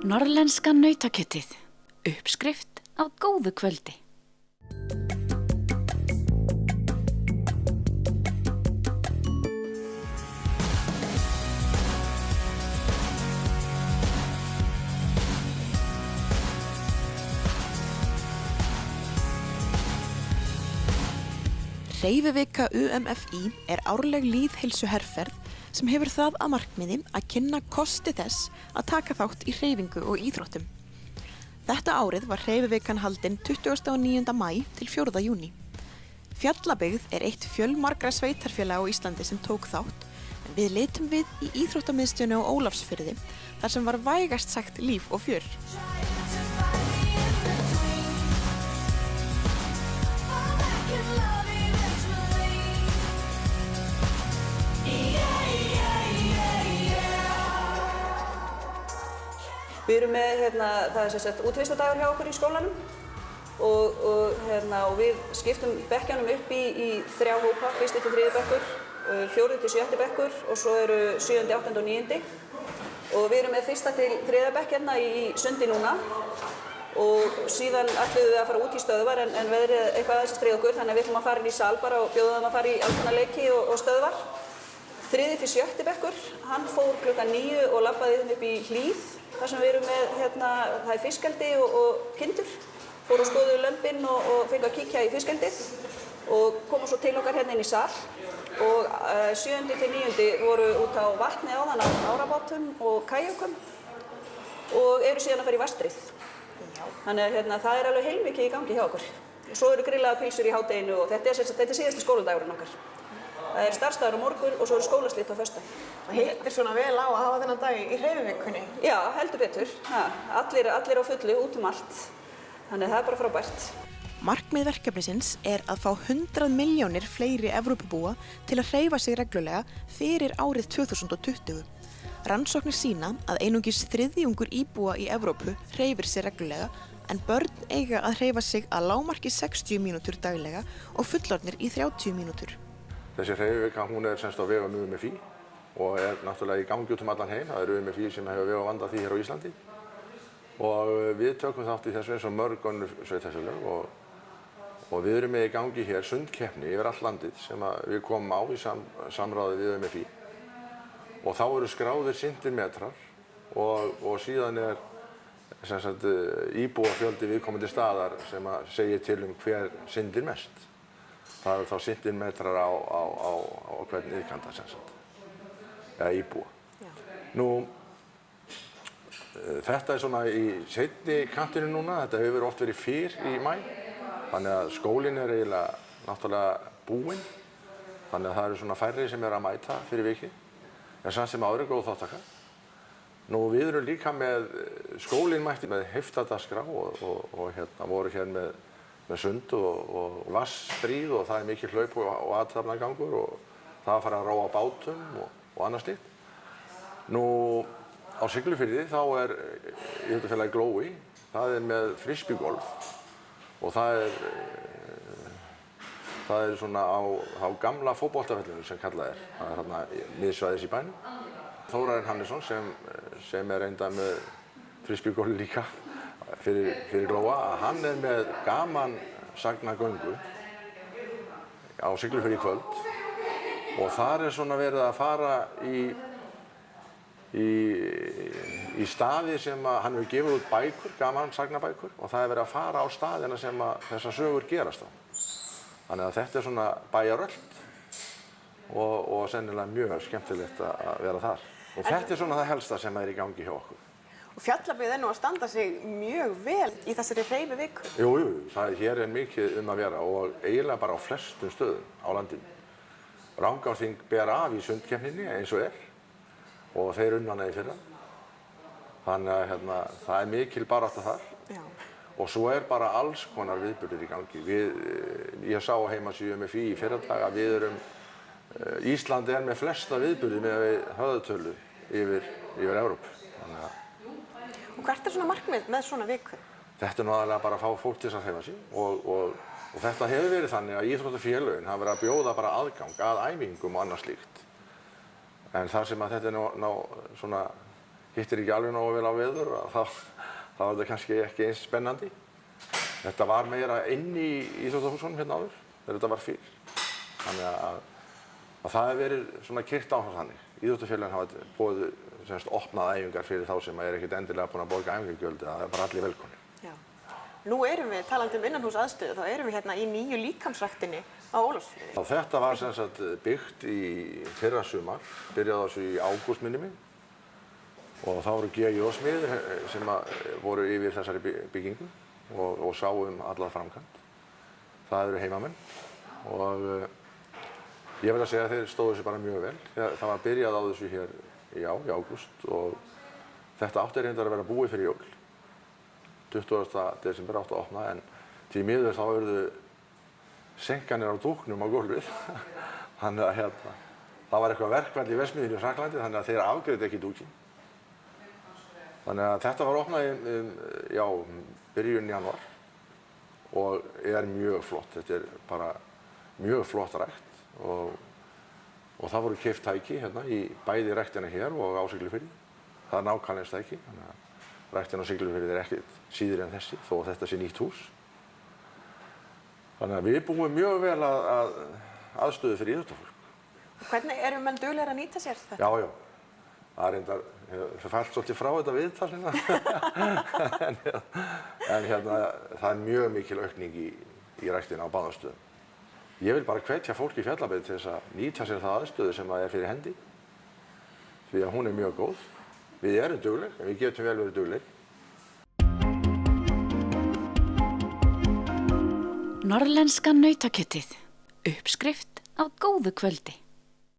Norðlenska nautakjötið. Uppskrift af góðu kvöldi. Hreyfivika UMFÍ árleg lýðheilsuherferð sem hefur það að markmiði að kynna kosti þess að taka þátt í hreyfingu og íþróttum. Þetta árið var hreyfivikan haldin 29. maí til 4. júní. Fjallabyggð eitt fjölmargra sveitarfélaga á Íslandi sem tók þátt, en við litum við í íþróttamiðstöðinni á Ólafsfirði, þar sem var vægast sagt líf og fjör. Við erum með, það sem sagt útivistadagur hjá okkur í skólanum og við skiptum bekkjunum upp í 3 hópa, 1. til 3. bekkur, 4. til 7. bekkur og svo eru 7., 8. og 9. Og við erum með 1. til 3. bekk hérna í sundi núna og síðan ætluðum við að fara út í stöðvar en veðrið eitthvað aðeins að stríða okkur, þannig að við ætlum að fara inn í sal bara og bjóða þeim að fara í alls konar leiki og stöðvar. 3. til 7. bekkur, hann fór klukkan 9 og labbaði þeim upp í Hlíð. Þar sem við erum með, það fiskeldi og kindur. Fóru og skoðuðu lömbin og fengu að kíkja í fiskeldið og komu svo til okkar hérna inn í sal. Og 7. til 9. voru út á vatni áðan á árabátum og kajökum og eru síðan að fara í Vastrið. Þannig að það alveg heilmikið í gangi hjá okkur. Og svo eru grillaðar pylsur í hádeginu og þetta síðasti skóladagurinn okkar. Það starfsdagur á morgun og svo eru skólaslit á föstudag. Það hittir svona vel á að hafa þennan dag í hreyfivikunni. Já, heldur betur. Allir á fullu, út allt. Þannig að það bara frábært. Markmið verkefnisins að fá 100 milljónir fleiri Evrópubúa til að hreyfa sig reglulega fyrir árið 2020. Rannsóknir sýna að einungis 1/3 íbúa í Evrópu hreyfir sig reglulega, en börn eiga að hreyfa sig að lágmarki 60 mínútur daglega og fullorðnir í 30 mínútur. Þessi hreyfivika, hún semst á vegum UMFÍ og náttúrulega í gangi út allan heim. Það UMFÍ sem hefur veg að vanda því hér á Íslandi. Og við tökum þátt í þessu eins og mörg önnur sveitarfélög og við erum með í gangi hér sundkeppni yfir allt landið sem við komum á í samráði við UMFÍ. Og þá eru skráðir syndir metrar og síðan sem sagt íbúafjöldi viðkomandi staðar sem segir til hver syndir mest. Það þá syndir metrar á hvern yfirkanta sem sagt, eða íbúa. Nú, þetta svona í seinni kantinu núna, þetta hefur oft verið fyrr í maí, þannig að skólinn eiginlega náttúrulega búinn, þannig að það eru svona færri sem að mæta fyrir viki, en samt sem áður góð þáttaka. Nú, við erum líka með, skólinn mætti með heiftadagskrá og voru hér með sund og vatnsstríð og það mikið hlaup og athafnagangur og það að fara að róa bátum og annað slíkt. Nú, á Siglufirði þá íþróttafélagið Glói, það með frisbeegolf og það svona á gamla fótboltavellinu sem kallað það þarna miðsvæðis í bænum. Þórarinn Hannesson sem reynda með frisbeegolf líka fyrir Glóa, hann með gaman sagnagöngu á Siglufirði í kvöld og þar svona verið að fara í staði sem hann hefur gefið út bækur, gaman sagnabækur og það verið að fara á staðina sem þessar sögur gerast á. Þannig að þetta svona bæjaröld og sennilega mjög skemmtilegt að vera þar. Og þetta svona það helsta sem í gangi hjá okkur. Og Fjallabyggð nú að standa sig mjög vel í þessari hreyfiviku. Jú, hér mikið að vera og eiginlega bara á flestum stöðum á landinu. Rangárþing ber af í sundkeppninni eins og og þeir unnu hana í fyrra. Þannig að það mikil barátta þar. Já. Og svo bara alls konar viðburðir í gangi. Ég sá á heimasíðu UMFÍ í fyrradag að við Ísland með flesta viðburði með höfðatölu yfir Evrópu. Og hvert svona markmið með svona viku? Þetta nú aðalega bara að fá fólk til að hreyfa sig og þetta hefur verið þannig að íþróttafélögin hafa verið að bjóða bara aðgang að æfingum og annað slíkt. En þar sem að þetta svona hittir ekki alveg nógu vel á veður, þá er þetta kannski ekki eins spennandi. Þetta var meira inn í íþróttahúsunum hérna áður, þegar þetta var fyrr. Þannig að það hefur verið svona keyrt áfram þannig. Íþróttafélögin hafa boðið opnað æfingar fyrir þá sem ekkert endilega búin að borga æfingargjöld, það er bara allir velkomnir. Já. Nú erum við, talandi innanhúsaðstöðu, þá erum við hérna í nýju líkamsræktinni á Ólafsfirði. Þetta var sem sagt byggt í fyrra sumar, byrjaði þessu í ágúst minni mig. Og þá voru GIO-smiðir sem voru yfir þessari byggingu og sáu alla framkvæmd. Það eru heimamenn og ég verð að segja að þeir stóðu þessu bara mjög vel. Það var byrjað á þessu hér í ágúst og þetta átti reyndar að vera búið fyrir jól. 20. desember átti að opna en því miður þá urðu senkanir á dúknum á gólfið. Þannig að það var eitthvað verkfall í verksmiðjunni í Frakklandi þannig að þeir afgreiddu ekki dúkinn. Þannig að þetta var opnað í byrjun janúar og er mjög flott. Þetta er bara mjög flott rækt og það voru keypt tæki hérna í bæði ræktina hér og á Siglufirði. Það er nákvæmlega eins tæki, þannig að ræktin á Siglufirði er ekkert síðri en þessi þó að þetta sé nýtt hús. Þannig að við búum mjög vel að aðstöðu fyrir íþróttafólk. Hvernig eru menn duglegir að nýta sér þetta? Já. Það er reyndar, það fælt svolítið frá þetta viðtal hérna. en það er mjög mikil aukning í ræktina á báðum stöðum. Ég vil bara hvetja fólk í Fjallabyggð til þess að nýta sér það aðstöðu sem er fyrir hendi. Því að hún er mjög góð. Við erum dugleg, en við getum vel verið dugleg. Norðlenska nautakjötið. Uppskrift af góðu kvöldi.